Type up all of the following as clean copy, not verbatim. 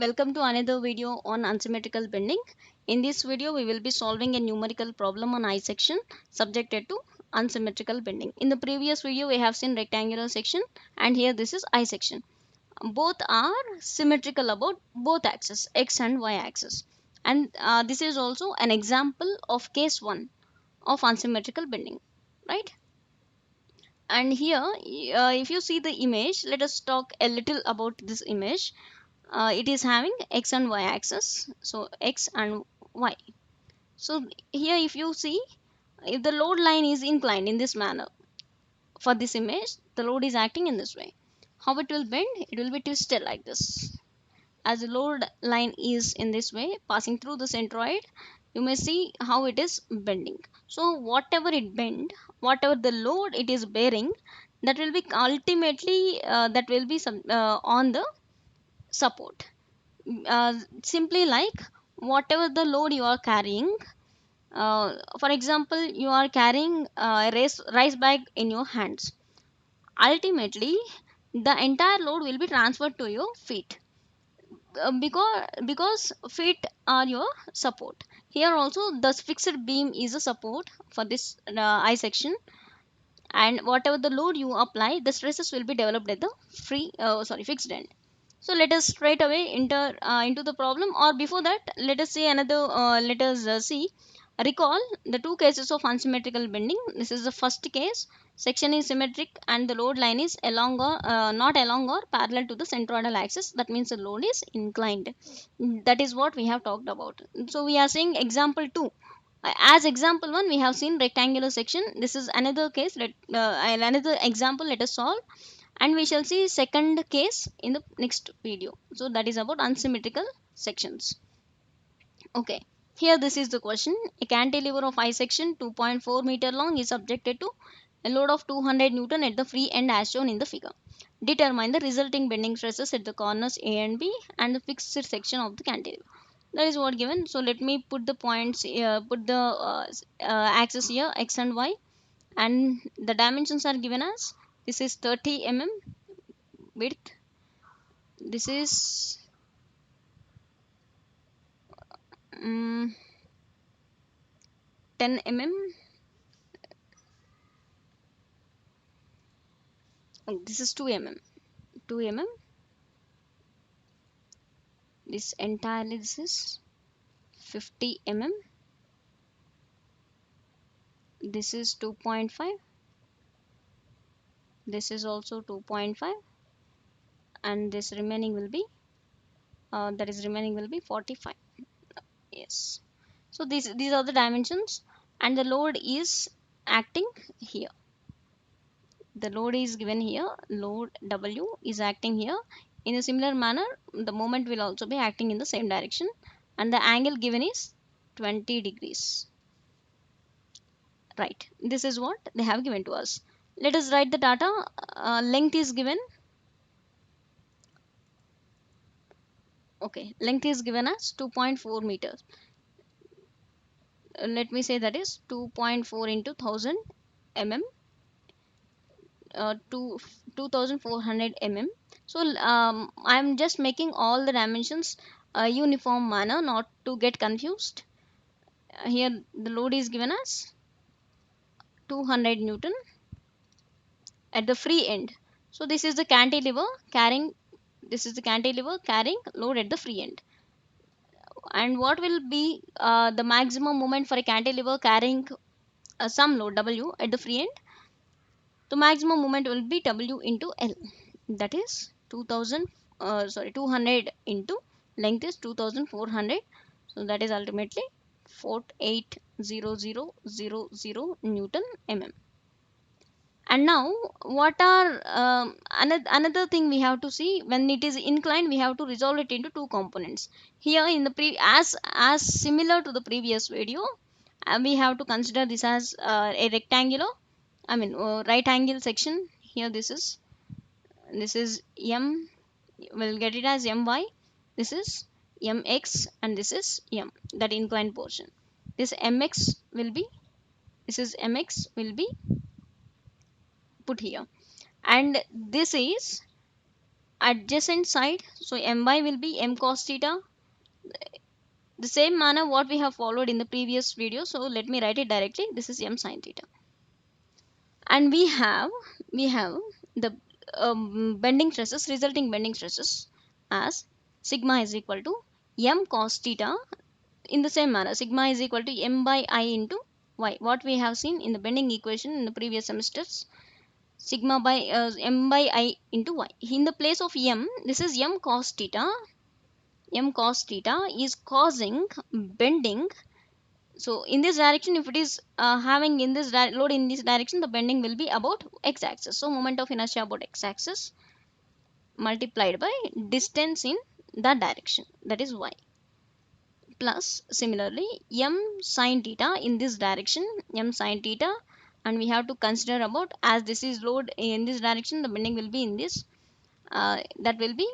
Welcome to another video on unsymmetrical bending. In this video, we will be solving a numerical problem on I section subjected to unsymmetrical bending. In the previous video, we have seen rectangular section and here this is I section. Both are symmetrical about both axes, x and y axis. And this is also an example of case 1 of unsymmetrical bending, right? And here, if you see the image, let us talk a little about this image. It is having x and y axis, so x and y. So here if you see, if the load line is inclined in this manner, for this image the load is acting in this way, how it will bend? It will be twisted like this. As the load line is in this way passing through the centroid, you may see how it is bending. So whatever it bend, whatever the load it is bearing, that will be ultimately on the support. Simply like whatever the load you are carrying, for example you are carrying a rice bag in your hands, ultimately the entire load will be transferred to your feet, because feet are your support. Here also the fixed beam is a support for this I section, and whatever the load you apply, the stresses will be developed at the fixed end. So let us straight away enter into the problem, or before that let us see another let us see recall the two cases of unsymmetrical bending. This is the first case. Section is symmetric and the load line is along or not along or parallel to the centroidal axis. That means the load is inclined. That is what we have talked about. So we are seeing example 2. As example 1 we have seen rectangular section. This is another case. Another example let us solve, and we shall see second case in the next video. So that is about unsymmetrical sections. Okay, here this is the question. A cantilever of I section 2.4 meter long is subjected to a load of 200 Newton at the free end as shown in the figure. Determine the resulting bending stresses at the corners A and B and the fixed section of the cantilever. That is what given. So let me put the points, put the axis here, x and y, and the dimensions are given as this is 30 mm width, this is 10 mm, this is 2 mm, 2 mm, this entirely this is 50 mm, this is 2.5, this is also 2.5, and this remaining will be that is remaining will be 45. Yes, so these are the dimensions, and the load is acting here. The load is given here, load W is acting here. In a similar manner the moment will also be acting in the same direction, and the angle given is 20 degrees, right? This is what they have given to us. Let us write the data. Length is given. Okay, length is given as 2.4 meters. Let me say that is 2.4 into 1000 mm, to 2400 mm. So I'm just making all the dimensions uniform manner, not to get confused. Here the load is given as 200 Newton at the free end. So this is the cantilever carrying, this is the cantilever carrying load at the free end. And what will be the maximum moment for a cantilever carrying some load W at the free end? The maximum moment will be W into L, that is 200 into length is 2400, so that is ultimately 480000 Newton mm. And now what are another thing we have to see, when it is inclined we have to resolve it into two components. Here in the as similar to the previous video, we have to consider this as a rectangular, I mean right angle section. Here this is M, we'll get it as my, this is mx, and this is m, that inclined portion. This mx will be, this is mx will be put here, and this is adjacent side, so my will be m cos theta, the same manner what we have followed in the previous video. So let me write it directly. This is m sin theta, and we have the bending stresses, resulting bending stresses as sigma is equal to m cos theta. In the same manner, sigma is equal to m by I into y, what we have seen in the bending equation in the previous semesters. Sigma by m by I into y. In the place of m, this is m cos theta. M cos theta is causing bending. So in this direction, if it is having in this load in this direction, the bending will be about x-axis. So moment of inertia about x-axis multiplied by distance in that direction, that is y, plus similarly m sin theta in this direction, m sin theta, and we have to consider about, as this is load in this direction, the bending will be in this, that will be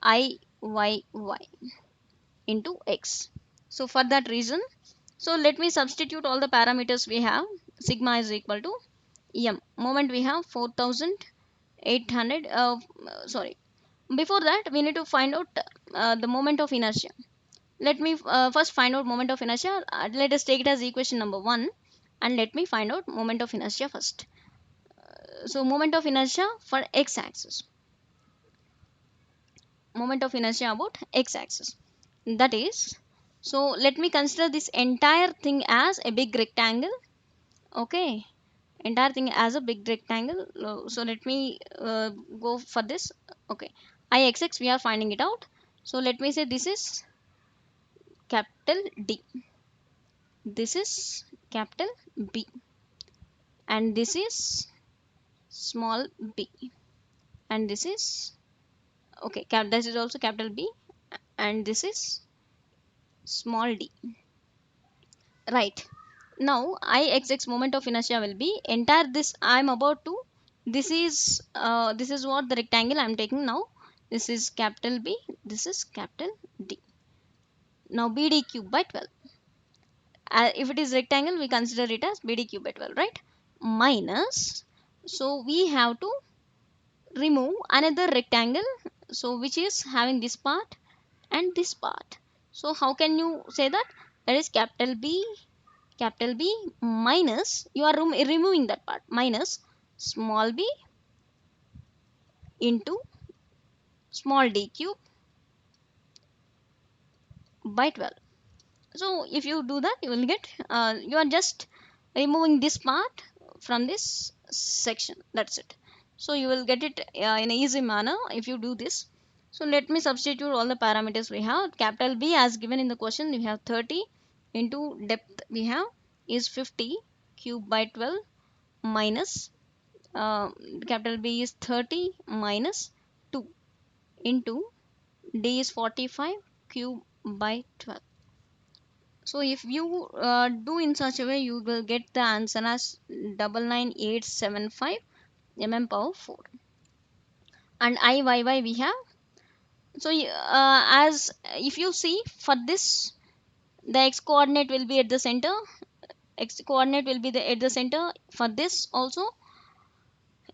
I y y into x. So for that reason, so let me substitute all the parameters we have. Sigma is equal to m. Moment we have 4800. Sorry. Before that, we need to find out the moment of inertia. Let me first find out moment of inertia. Let us take it as equation number 1, and let me find out moment of inertia first. So moment of inertia for x-axis. Moment of inertia about x-axis. That is, so let me consider this entire thing as a big rectangle. Okay, entire thing as a big rectangle. So let me go for this. Okay, Ixx we are finding it out. So let me say this is capital D, this is capital B, and this is small b, and this is okay, this is also capital B, and this is small d. Right. Now Ixx moment of inertia will be entire this I'm about to, this is what the rectangle I'm taking now. This is capital B, this is capital D. Now BD cube by 12. If it is rectangle, we consider it as BD cube by 12, right? Minus, so we have to remove another rectangle, so which is having this part and this part. So how can you say that? That is capital B minus, you are removing that part, minus small b into small d cube by 12. So if you do that, you will get, you are just removing this part from this section, that's it. So you will get it in an easy manner if you do this. So let me substitute all the parameters we have. Capital B as given in the question, we have 30 into depth we have is 50 cube by 12 minus capital B is 30 minus 2 into D is 45 cube by 12. So if you do in such a way, you will get the answer as 99875 mm power 4. And Iyy we have. So as if you see for this, the x coordinate will be at the center. X coordinate will be at the center for this also.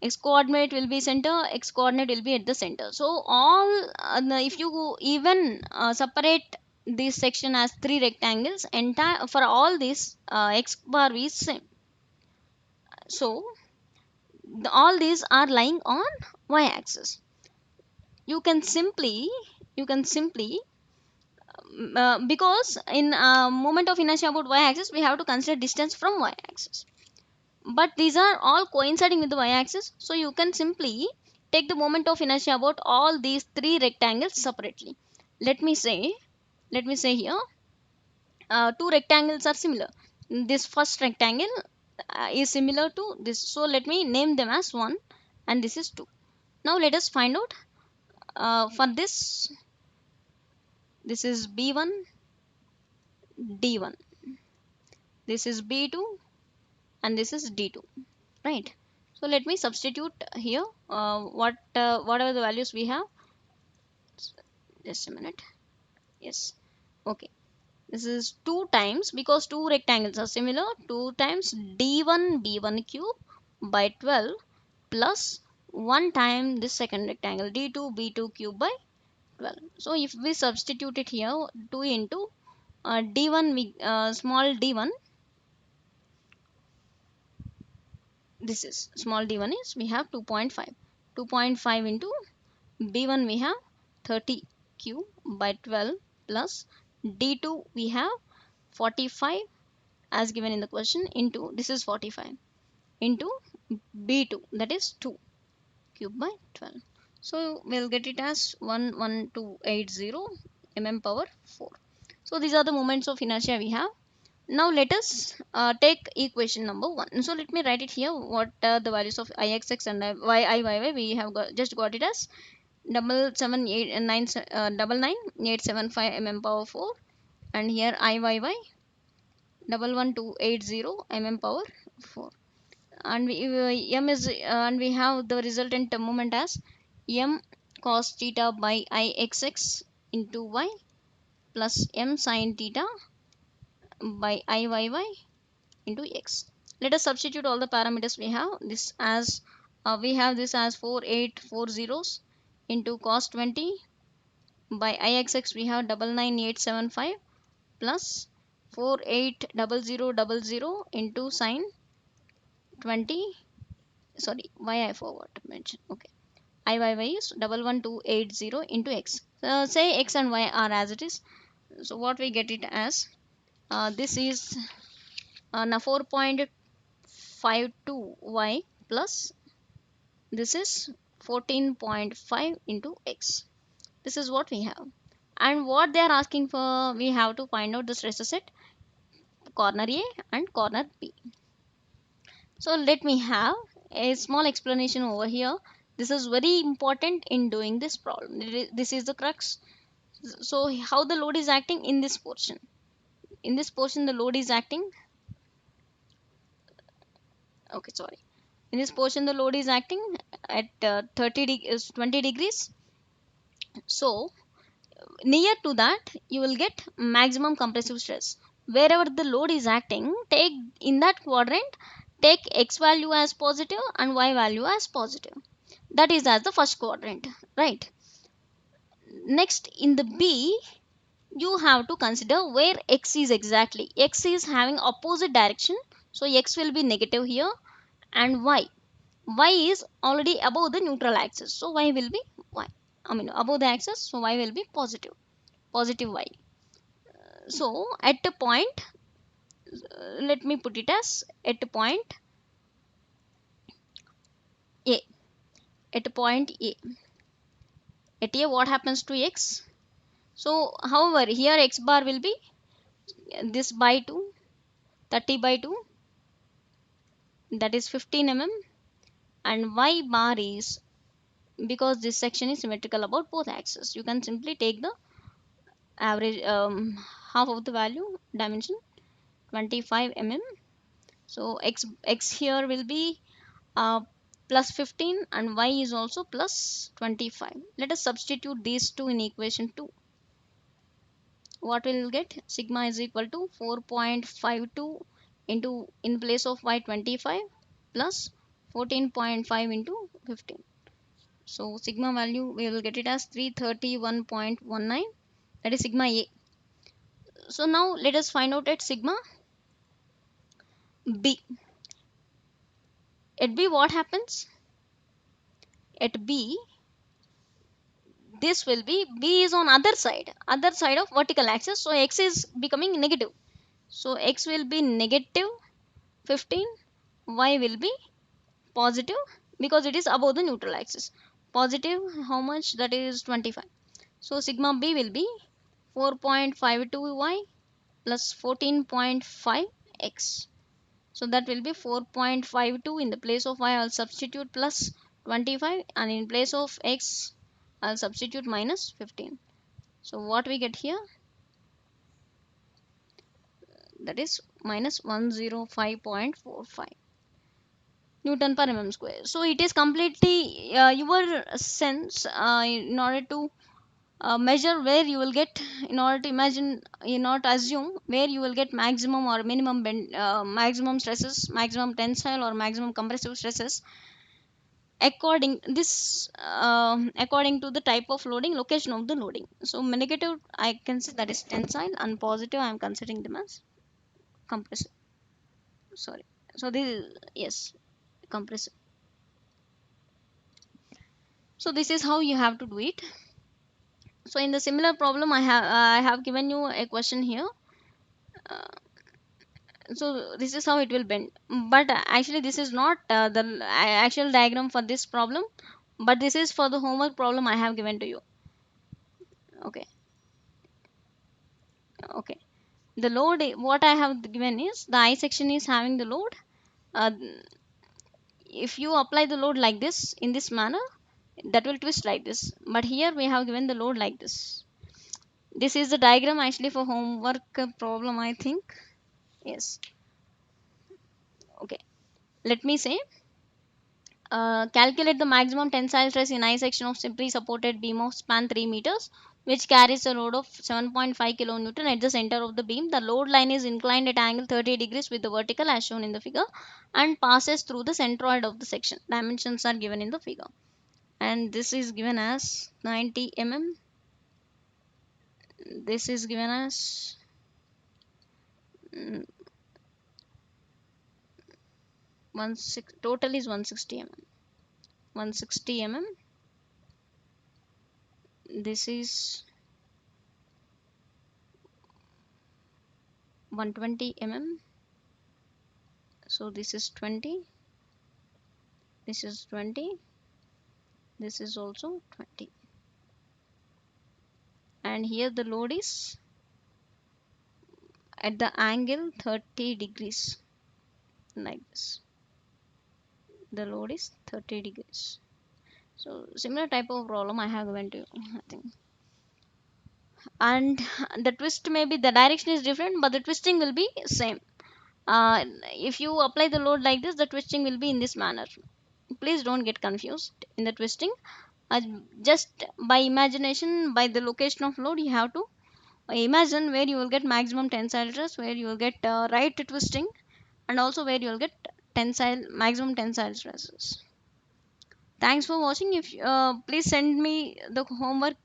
X coordinate will be center, x coordinate will be at the center. So all if you even separate this section as three rectangles, entire for all this x bar is same. So all these are lying on y axis. You can simply because in moment of inertia about y axis, we have to consider distance from y axis, but these are all coinciding with the y-axis, so you can simply take the moment of inertia about all these three rectangles separately. Let me say here, two rectangles are similar. This first rectangle is similar to this, so let me name them as 1, and this is 2. Now let us find out for this is b1, d1, this is b2, and this is d2, right? So let me substitute here whatever the values we have. Just a minute. Yes. Okay. This is 2 times, because two rectangles are similar, 2 times d1 b1 cube by 12 plus 1 time this second rectangle d2 b2 cube by 12. So if we substitute it here, 2 into d1, small d1, this is small d1 is we have 2.5. 2.5 into b1 we have 30 cube by 12 plus d2 we have 45 as given in the question into this is 45 into b2 that is 2 cube by 12. So we'll get it as 11280 power 4. So these are the moments of inertia we have. Now let us take equation number 1. So let me write it here what the values of ixx and yiy we have just got it as 99875 power 4, and here iyy 11280 power 4, and m is and we have the resultant moment as m cos theta by ixx into y plus m sin theta by iyy into x. Let us substitute all the parameters we have. This as we have this as 4840 into cos 20 by ixx we have 99875 plus 480000 into sine 20, sorry y I forgot to mention, okay, iyy is 11280 into x. Say x and y are as it is, so what we get it as this is 4.52y plus this is 14.5 into x. This is what we have, and what they are asking for, we have to find out the stresses at corner A and corner B. So let me have a small explanation over here. This is very important in doing this problem. This is the crux. So how the load is acting in this portion? In this portion the load is acting, okay, sorry, in this portion the load is acting at 20 degrees. So near to that you will get maximum compressive stress. Wherever the load is acting, take in that quadrant, take x value as positive and y value as positive. That is as the first quadrant, right? Next in the B, you have to consider where x is exactly. X is having opposite direction, so x will be negative here, and y is already above the neutral axis, so y will be y, I mean above the axis, so y will be positive y. So at a point, let me put it as at a point A. At a point A. At A, what happens to x? So, however, here x bar will be this by 2, 30 by 2, that is 15 and y bar is, because this section is symmetrical about both axes, you can simply take the average half of the value dimension 25 So x here will be plus 15 and y is also plus 25. Let us substitute these two in equation 2. What we will get? Sigma is equal to 4.52 into, in place of y, 25 plus 14.5 into 15. So sigma value we will get it as 331.19, that is sigma A. So now let us find out at sigma B. At B what happens? At B, this will be, B is on other side of vertical axis, so x is becoming negative. So x will be negative 15, y will be positive because it is above the neutral axis. Positive how much? That is 25. So sigma B will be 4.52y plus 14.5x. So that will be 4.52. In the place of y I'll substitute plus 25, and in place of x I'll substitute minus 15. So what we get here? That is minus 105.45 Newton per mm square. So it is completely your sense in order to measure where you will get, in order to imagine, in order to assume where you will get maximum or minimum maximum stresses, maximum tensile or maximum compressive stresses according to the type of loading, location of the loading. So negative I can say that is tensile, and positive I am considering them as compressive. Sorry. So this is, yes, compressive. So this is how you have to do it. So in the similar problem, I have given you a question here. Uh, so this is how it will bend. But actually, this is not the actual diagram for this problem. But this is for the homework problem I have given to you. Okay. Okay. The load, what I have given is the I section is having the load. Uh, if you apply the load like this in this manner, that will twist like this. But here we have given the load like this. This is the diagram actually for homework problem, I think. Yes. Okay. Let me say, calculate the maximum tensile stress in I section of simply supported beam of span 3 meters, which carries a load of 7.5 kilonewton at the center of the beam. The load line is inclined at angle 30 degrees with the vertical as shown in the figure and passes through the centroid of the section. Dimensions are given in the figure. And this is given as 90 mm. This is given as mm, total is 160 mm. 160 mm. This is 120 mm. So this is 20. This is 20. This is also 20. And here the load is at the angle 30 degrees, like this. The load is 30 degrees. So similar type of problem I have given to you, I think. And the twist, maybe the direction is different, but the twisting will be same. If you apply the load like this, the twisting will be in this manner. Please don't get confused in the twisting. uh, just by imagination, by the location of load, you have to imagine where you will get maximum tensile stress, where you will get right twisting, and also where you will get tensile maximum tensile stresses. Thanks for watching. If please send me the homework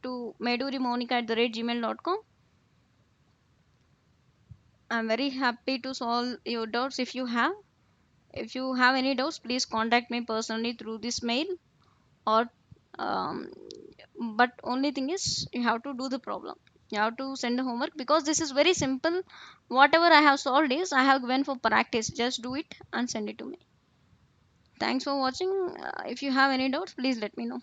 to medurimonica@gmail.com. I'm very happy to solve your doubts. If you have any doubts, please contact me personally through this mail, or um, but only thing is you have to do the problem. You have to send the homework, because this is very simple. Whatever I have solved is I have given for practice. Just do it and send it to me. Thanks for watching. If you have any doubts, please let me know.